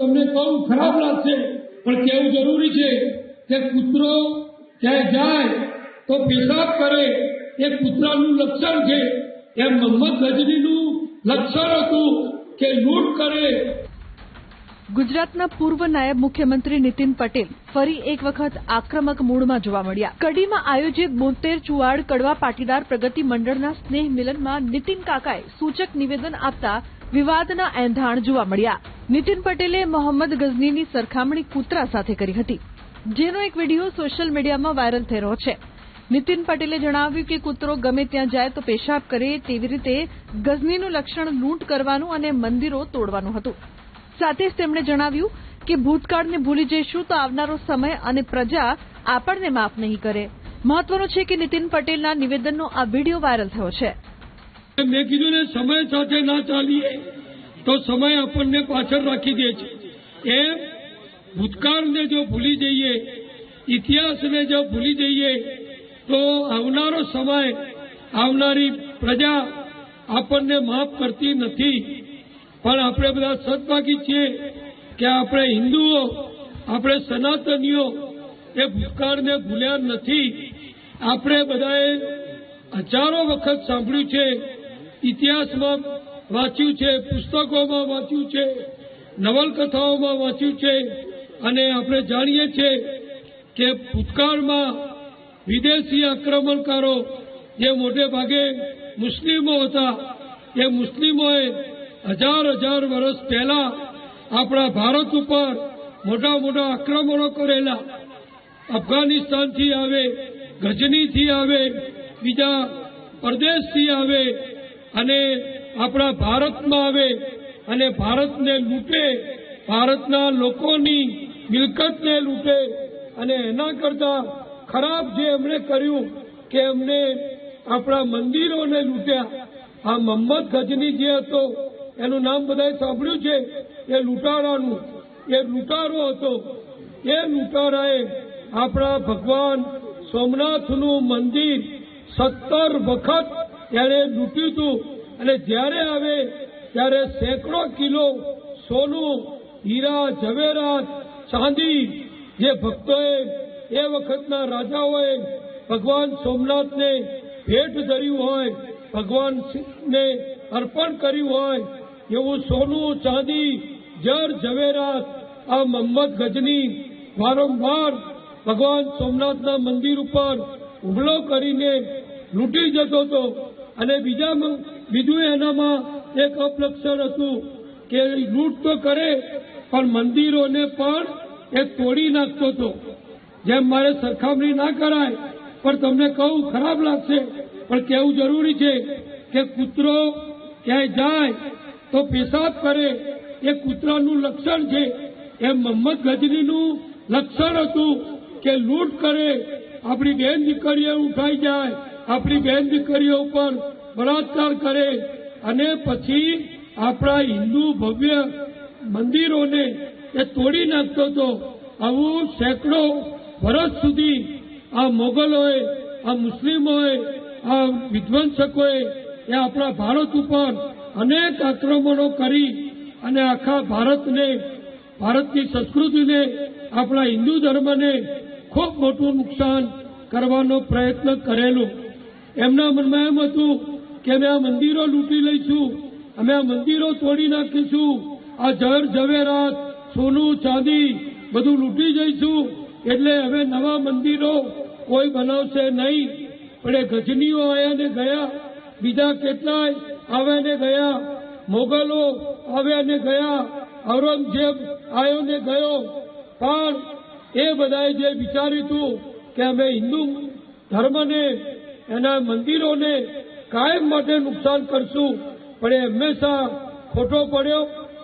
તમને કહું ખરાબ લાગશે પણ કહેવું જરૂરી છે કે કૂતરો ક્યાંય જાય તો પેશાબ કરે એ કૂતરાનું લક્ષણ છે, એમ મોહમ્મદ ગજનીનું લક્ષણ હતું કે લૂંટ કરે। ગુજરાતના પૂર્વ નાયબ મુખ્યમંત્રી નીતિન પટેલ ફરી એક વખત આક્રમક મૂડમાં જોવા મળ્યા। કડીમાં આયોજિત 72 ચુવાડ કડવા પાટીદાર પ્રગતિ મંડળના સ્નેહ મિલનમાં નીતિન કાકાએ સૂચક નિવેદન આપતા વિવાદના એંધાણ જોવા મળ્યા। નીતિન પટેલે મોહમ્મદ ગઝનીની સરખામણી કૂતરા સાથે કરી હતી, જેનો એક વિડીયો સોશિયલ મીડિયામાં વાયરલ થઈ રહ્યો છે। નીતિન પટેલે જણાવ્યું કે કૂતરો ગમે ત્યાં જાય તો પેશાબ કરે, તેવી રીતે ગઝનીનું લક્ષણ લૂંટ કરવાનું અને મંદિરો તોડવાનું હતું। સાથે જ તેમણે જણાવ્યું કે ભૂતકાળને ભૂલી જઈશું તો આવનારો સમય અને પ્રજા આપણને માફ નહીં કરે। મહત્વનું છે કે નીતિન પટેલના નિવેદનનો આ વિડીયો વાયરલ થયો છે। મેં કીધું ને, સમય સાથે ના ચાલીએ તો સમય આપણને પાછળ રાખી દે છે। એમ ભૂતકાળને જો ભૂલી જઈએ, ઇતિહાસને જો ભૂલી જઈએ તો આવનારો સમય, આવનારી પ્રજા આપણને માફ કરતી નથી। પણ આપણે બધા સદભાગી છીએ કે આપણે હિન્દુઓ, આપણે સનાતનીઓ એ ભૂતકાળને ભૂલ્યા નથી। આપણે બધાએ હજારો વખત સાંભળ્યું છે, ઇતિહાસમાં વાંચ્યું છે, પુસ્તકોમાં વાંચ્યું છે, નવલકથાઓમાં વાંચ્યું છે, અને આપણે જાણીએ છીએ કે ભૂતકાળમાં વિદેશી આક્રમણકારો જે મોટે ભાગે મુસ્લિમો હતા, એ મુસ્લિમોએ હજાર વર્ષ પહેલા આપણા ભારત ઉપર મોટા મોટા આક્રમણો કરેલા। અફઘાનિસ્તાનથી આવે, ગજનીથી આવે, બીજા પ્રદેશથી આવે અને આપણા ભારતમાં આવે અને ભારતને લૂંટે, ભારતના લોકોની મિલકતને લૂંટે। અને એના કરતા ખરાબ જે એમણે કર્યું કે એમને આપણા મંદિરોને લૂંટ્યા। આ મોહમ્મદ ગજની જે હતો, એનું નામ બધાએ સાંભળ્યું છે, એ લૂંટારાનું, એ લૂંટારો હતો। એ લૂંટારાએ આપણા ભગવાન સોમનાથનું મંદિર 17 વખત એણે લૂંટ્યું હતું। અને જ્યારે આવે ત્યારે સેંકડો કિલો સોનું, હીરા, ઝવેરાત, ચાંદી જે ભક્તોએ, એ વખતના રાજાઓએ ભગવાન સોમનાથને ભેટ ધર્યું હોય, ભગવાનને અર્પણ કર્યું હોય, એવું સોનું, ચાંદી, જર ઝવેરાત આ મોહમ્મદ ગજની વારંવાર ભગવાન સોમનાથના મંદિર ઉપર હુમલો કરીને લૂંટી જતો હતો। અને બીજું એનામાં એક અપલક્ષણ હતું કે લૂંટ તો કરે પણ મંદિરોને પણ એ તોડી નાખતો હતો। જેમ મારે સરખામણી ના કરાય પણ તમને કહું ખરાબ લાગશે પણ કહેવું જરૂરી છે કે કૂતરો ક્યાંય જાય તો પેશાબ કરે એ કૂતરાનું લક્ષણ છે, એમ મોહમ્મદ ગજનીનું લક્ષણ હતું કે લૂંટ કરે, આપણી બહેન દીકરીઓ ઉઠાઈ જાય, આપણી બહેન દીકરીઓ ઉપર બળાત્કાર કરે અને પછી આપણા હિન્દુ ભવ્ય મંદિરોને એ તોડી નાખતો હતો। આવું સેંકડો વર્ષ સુધી આ મોગલોએ, આ મુસ્લિમોએ, આ વિધ્વંસકોએ એ આપણા ભારત ઉપર અનેક આક્રમણો કરી અને આખા ભારતને, ભારતની સંસ્કૃતિને, આપણા હિન્દુ ધર્મને ખૂબ મોટું નુકસાન કરવાનો પ્રયત્ન કરેલો। એમના મનમાં એમ હતું કે અમે આ મંદિરો લૂંટી લઈશું, અમે આ મંદિરો તોડી નાખીશું, આ જર ઝવેરાત, સોનું, ચાંદી બધું લૂંટી જઈશું, એટલે હવે નવા મંદિરો કોઈ બનાવશે નહીં। પણ એ ગજનીઓ આવ્યા ને ગયા, બીજા કેટલાય આવ્યા ને ગયા, મોગલો આવ્યા ને ગયા, ઔરંગઝેબ આવ્યો ને ગયો, પણ એ બધાએ જે વિચાર્યું હતું કે અમે હિન્દુ ધર્મને, એના મંદિરોને કાયમ માટે નુકસાન કરશું, પણ એ હંમેશા ખોટો પડ્યો।